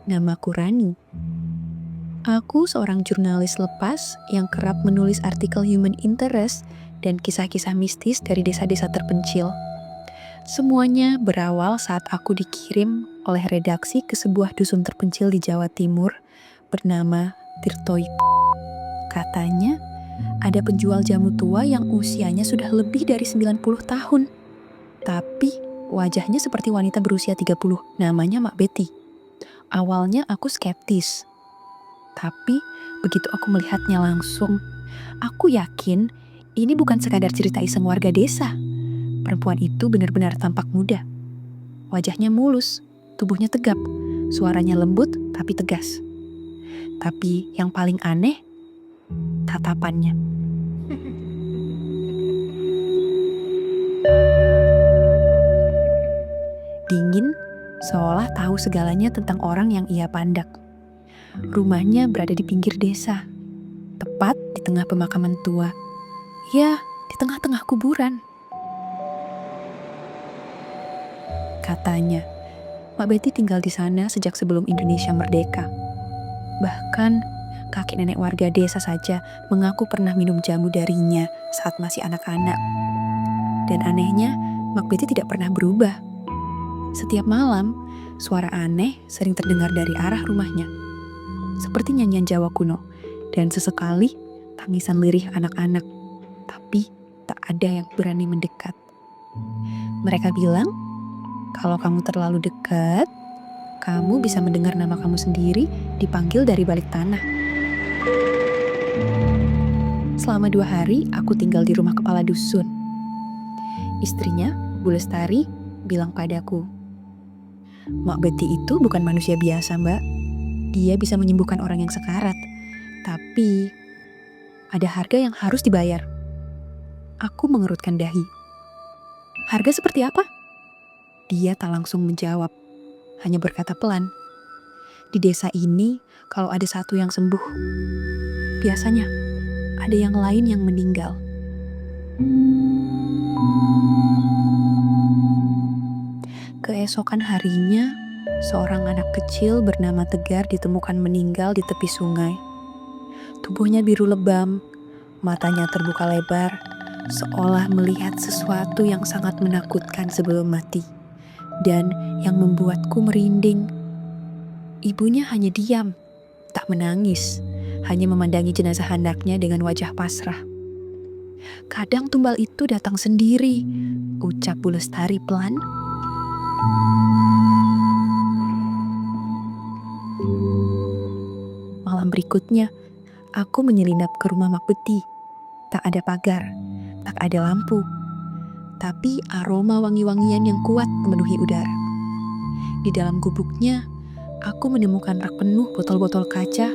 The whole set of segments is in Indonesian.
Namaku Rani. Aku seorang jurnalis lepas yang kerap menulis artikel human interest dan kisah-kisah mistis dari desa-desa terpencil. Semuanya berawal saat aku dikirim oleh redaksi ke sebuah dusun terpencil di Jawa Timur bernama Tirtoy. Katanya, ada penjual jamu tua yang usianya sudah lebih dari 90 tahun. Tapi wajahnya seperti wanita berusia 30, namanya Mak Betty. Awalnya aku skeptis. Tapi begitu aku melihatnya langsung, aku yakin ini bukan sekadar cerita iseng warga desa. Perempuan itu benar-benar tampak muda. Wajahnya mulus, tubuhnya tegap, suaranya lembut tapi tegas. Tapi yang paling aneh, tatapannya. Dingin, seolah tahu segalanya tentang orang yang ia pandang. Rumahnya berada di pinggir desa, tepat di tengah pemakaman tua. Ya, di tengah-tengah kuburan. Katanya, Mak Betty tinggal di sana sejak sebelum Indonesia merdeka. Bahkan, kakek nenek warga desa saja mengaku pernah minum jamu darinya saat masih anak-anak. Dan anehnya, Mak Betty tidak pernah berubah. Setiap malam, suara aneh sering terdengar dari arah rumahnya. Seperti nyanyian Jawa kuno, dan sesekali tangisan lirih anak-anak. Tapi tak ada yang berani mendekat. Mereka bilang, kalau kamu terlalu dekat, kamu bisa mendengar nama kamu sendiri dipanggil dari balik tanah. Selama 2 hari, aku tinggal di rumah kepala dusun. Istrinya, Bu Lestari, bilang padaku, Mak Betty itu bukan manusia biasa, Mbak. Dia bisa menyembuhkan orang yang sekarat. Tapi, ada harga yang harus dibayar. Aku mengerutkan dahi. Harga seperti apa? Dia tak langsung menjawab, hanya berkata pelan. Di desa ini, kalau ada satu yang sembuh, biasanya ada yang lain yang meninggal. Keesokan harinya, seorang anak kecil bernama Tegar ditemukan meninggal di tepi sungai. Tubuhnya biru lebam, matanya terbuka lebar, seolah melihat sesuatu yang sangat menakutkan sebelum mati, dan yang membuatku merinding. Ibunya hanya diam, tak menangis, hanya memandangi jenazah anaknya dengan wajah pasrah. Kadang tumbal itu datang sendiri, ucap Bu Lestari pelan. Malam berikutnya, aku menyelinap ke rumah Mak Betty. Tak ada pagar, tak ada lampu, tapi aroma wangi-wangian yang kuat memenuhi udara. Di dalam gubuknya, aku menemukan rak penuh botol-botol kaca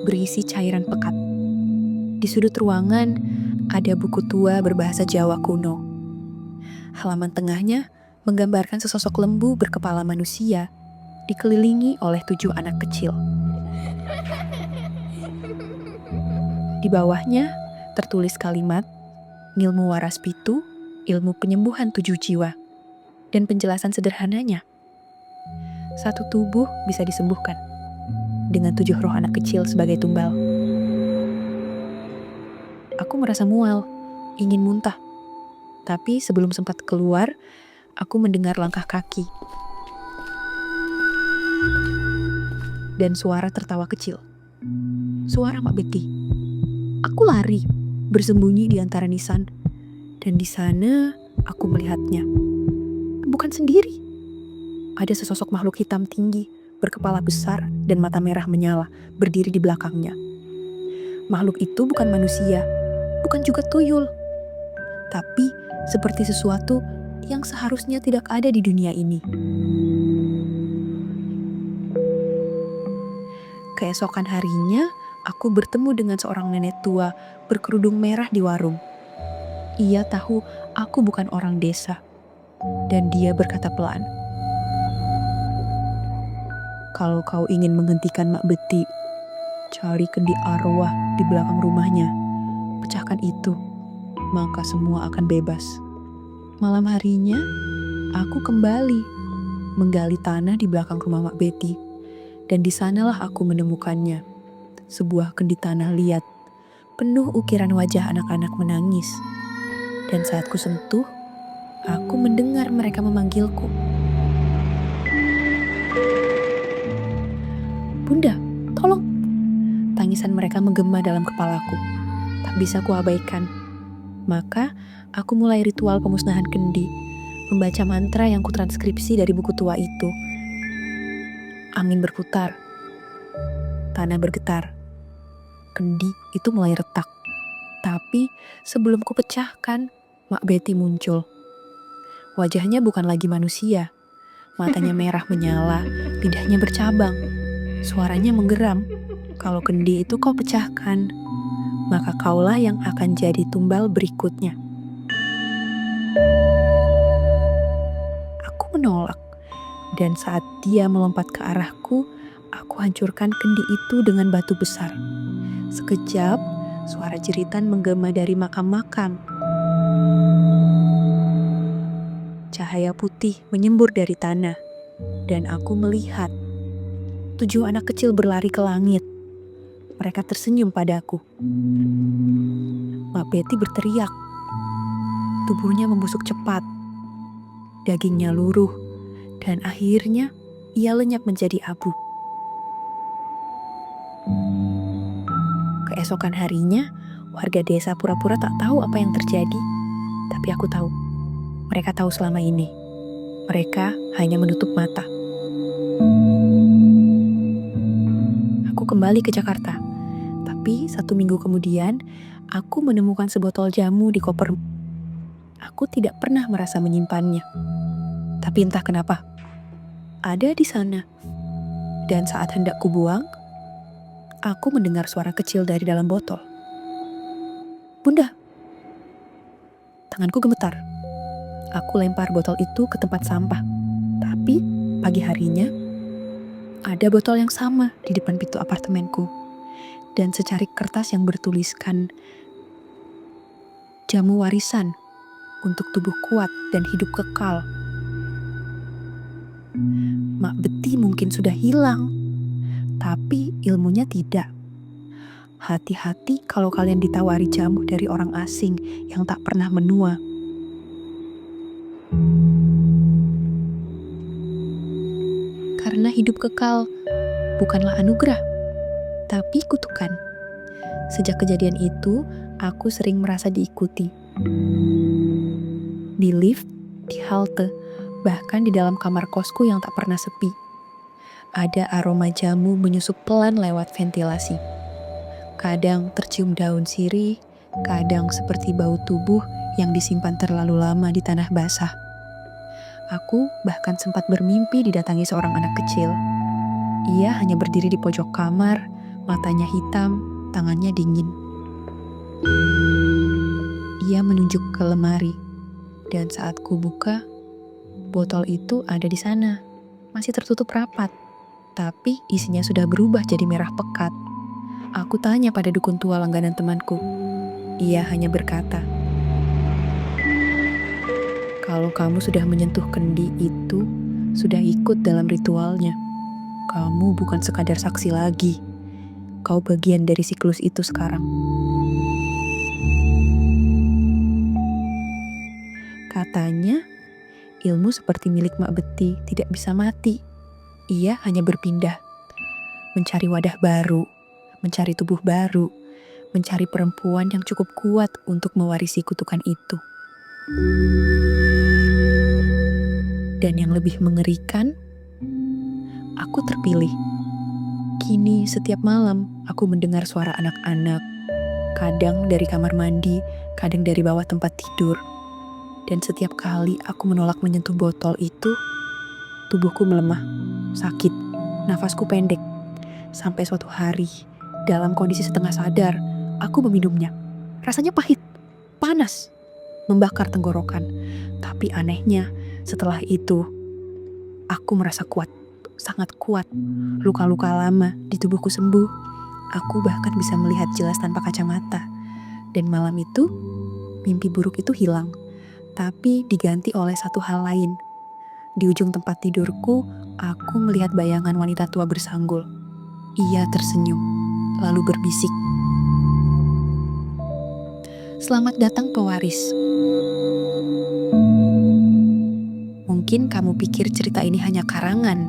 berisi cairan pekat. Di sudut ruangan, ada buku tua berbahasa Jawa kuno. Halaman tengahnya menggambarkan sesosok lembu berkepala manusia, dikelilingi oleh 7 anak kecil. Di bawahnya tertulis kalimat, Ngilmu waras pitu, ilmu penyembuhan 7 jiwa. Dan penjelasan sederhananya, satu tubuh bisa disembuhkan dengan 7 roh anak kecil sebagai tumbal. Aku merasa mual, ingin muntah. Tapi sebelum sempat keluar, aku mendengar langkah kaki. Dan suara tertawa kecil. Suara Mak Betty. Aku lari, bersembunyi di antara nisan. Dan di sana aku melihatnya. Bukan sendiri. Ada sesosok makhluk hitam tinggi, berkepala besar dan mata merah menyala, berdiri di belakangnya. Makhluk itu bukan manusia, bukan juga tuyul. Tapi seperti sesuatu yang seharusnya tidak ada di dunia ini. Keesokan harinya, aku bertemu dengan seorang nenek tua berkerudung merah di warung. Ia tahu aku bukan orang desa. Dan dia berkata pelan, kalau kau ingin menghentikan Mak Betty, cari kendi arwah di belakang rumahnya. Pecahkan itu, maka semua akan bebas. Malam harinya, aku kembali menggali tanah di belakang rumah Mak Betty. Dan di sanalah aku menemukannya. Sebuah kendi tanah liat, penuh ukiran wajah anak-anak menangis. Dan saat ku sentuh, aku mendengar mereka memanggilku. "Bunda, tolong!" Tangisan mereka menggema dalam kepalaku. Tak bisa kuabaikan. Maka, aku mulai ritual pemusnahan kendi, membaca mantra yang kutranskripsi dari buku tua itu. Angin berputar, tanah bergetar, kendi itu mulai retak. Tapi sebelum kupecahkan, Mak Betty muncul. Wajahnya bukan lagi manusia. Matanya merah menyala, lidahnya bercabang. Suaranya menggeram. "Kalau kendi itu kau pecahkan, maka kaulah yang akan jadi tumbal berikutnya." Aku menolak. Dan saat dia melompat ke arahku, aku hancurkan kendi itu dengan batu besar. Sekejap, suara jeritan menggema dari makam-makam. Cahaya putih menyembur dari tanah, dan aku melihat 7 anak kecil berlari ke langit. Mereka tersenyum padaku. Mak Betty berteriak. Tubuhnya membusuk cepat. Dagingnya luruh, dan akhirnya ia lenyap menjadi abu. Keesokan harinya, warga desa pura-pura tak tahu apa yang terjadi. Tapi aku tahu. Mereka tahu selama ini. Mereka hanya menutup mata. Aku kembali ke Jakarta. Tapi 1 minggu kemudian, aku menemukan sebotol jamu di koper. Aku tidak pernah merasa menyimpannya. Tapi entah kenapa, ada di sana. Dan saat hendak kubuang, aku mendengar suara kecil dari dalam botol. "Bunda!" Tanganku gemetar. Aku lempar botol itu ke tempat sampah. Tapi pagi harinya, ada botol yang sama di depan pintu apartemenku. Dan secarik kertas yang bertuliskan, "Jamu warisan untuk tubuh kuat dan hidup kekal." Mak Betty mungkin sudah hilang, tapi ilmunya tidak. Hati-hati kalau kalian ditawari jamu dari orang asing yang tak pernah menua. Karena hidup kekal bukanlah anugerah, tapi kutukan. Sejak kejadian itu, aku sering merasa diikuti. Di lift, di halte, bahkan di dalam kamar kosku yang tak pernah sepi. Ada aroma jamu menyusup pelan lewat ventilasi. Kadang tercium daun sirih, kadang seperti bau tubuh yang disimpan terlalu lama di tanah basah. Aku bahkan sempat bermimpi didatangi seorang anak kecil. Ia hanya berdiri di pojok kamar, matanya hitam, tangannya dingin. Ia menunjuk ke lemari, dan saat ku buka, botol itu ada di sana, masih tertutup rapat, tapi isinya sudah berubah jadi merah pekat. Aku tanya pada dukun tua langganan temanku. Ia hanya berkata, "Kalau kamu sudah menyentuh kendi itu, sudah ikut dalam ritualnya. Kamu bukan sekadar saksi lagi. Kau bagian dari siklus itu sekarang." Katanya, ilmu seperti milik Mak Betty tidak bisa mati. Ia hanya berpindah, mencari wadah baru, mencari tubuh baru, mencari perempuan yang cukup kuat untuk mewarisi kutukan itu. Dan yang lebih mengerikan, aku terpilih. Kini setiap malam aku mendengar suara anak-anak, kadang dari kamar mandi, kadang dari bawah tempat tidur. Dan setiap kali aku menolak menyentuh botol itu, tubuhku melemah, sakit, nafasku pendek. Sampai suatu hari, dalam kondisi setengah sadar, aku meminumnya. Rasanya pahit, panas, membakar tenggorokan. Tapi anehnya, setelah itu, aku merasa kuat, sangat kuat. Luka-luka lama di tubuhku sembuh. Aku bahkan bisa melihat jelas tanpa kacamata. Dan malam itu, mimpi buruk itu hilang, tapi diganti oleh satu hal lain. Di ujung tempat tidurku, aku melihat bayangan wanita tua bersanggul. Ia tersenyum, lalu berbisik, "Selamat datang pewaris. Mungkin kamu pikir cerita ini hanya karangan.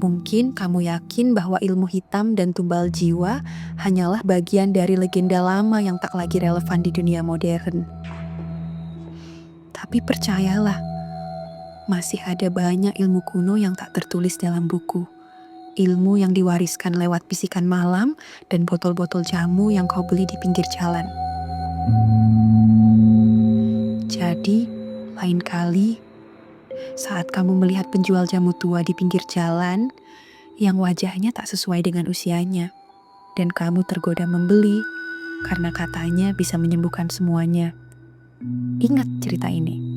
Mungkin kamu yakin bahwa ilmu hitam dan tumbal jiwa hanyalah bagian dari legenda lama yang tak lagi relevan di dunia modern. Tapi percayalah, masih ada banyak ilmu kuno yang tak tertulis dalam buku. Ilmu yang diwariskan lewat bisikan malam dan botol-botol jamu yang kau beli di pinggir jalan. Jadi, lain kali, saat kamu melihat penjual jamu tua di pinggir jalan yang wajahnya tak sesuai dengan usianya, dan kamu tergoda membeli karena katanya bisa menyembuhkan semuanya, ingat cerita ini.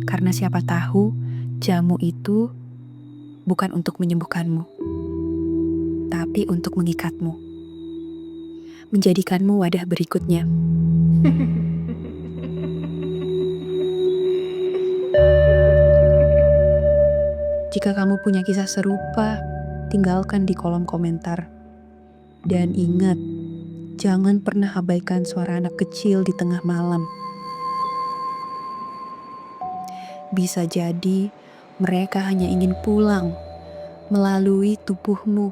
Karena siapa tahu jamu itu bukan untuk menyembuhkanmu, tapi untuk mengikatmu, menjadikanmu wadah berikutnya. Jika kamu punya kisah serupa, tinggalkan di kolom komentar. Dan ingat, jangan pernah abaikan suara anak kecil di tengah malam. Bisa jadi mereka hanya ingin pulang melalui tubuhmu.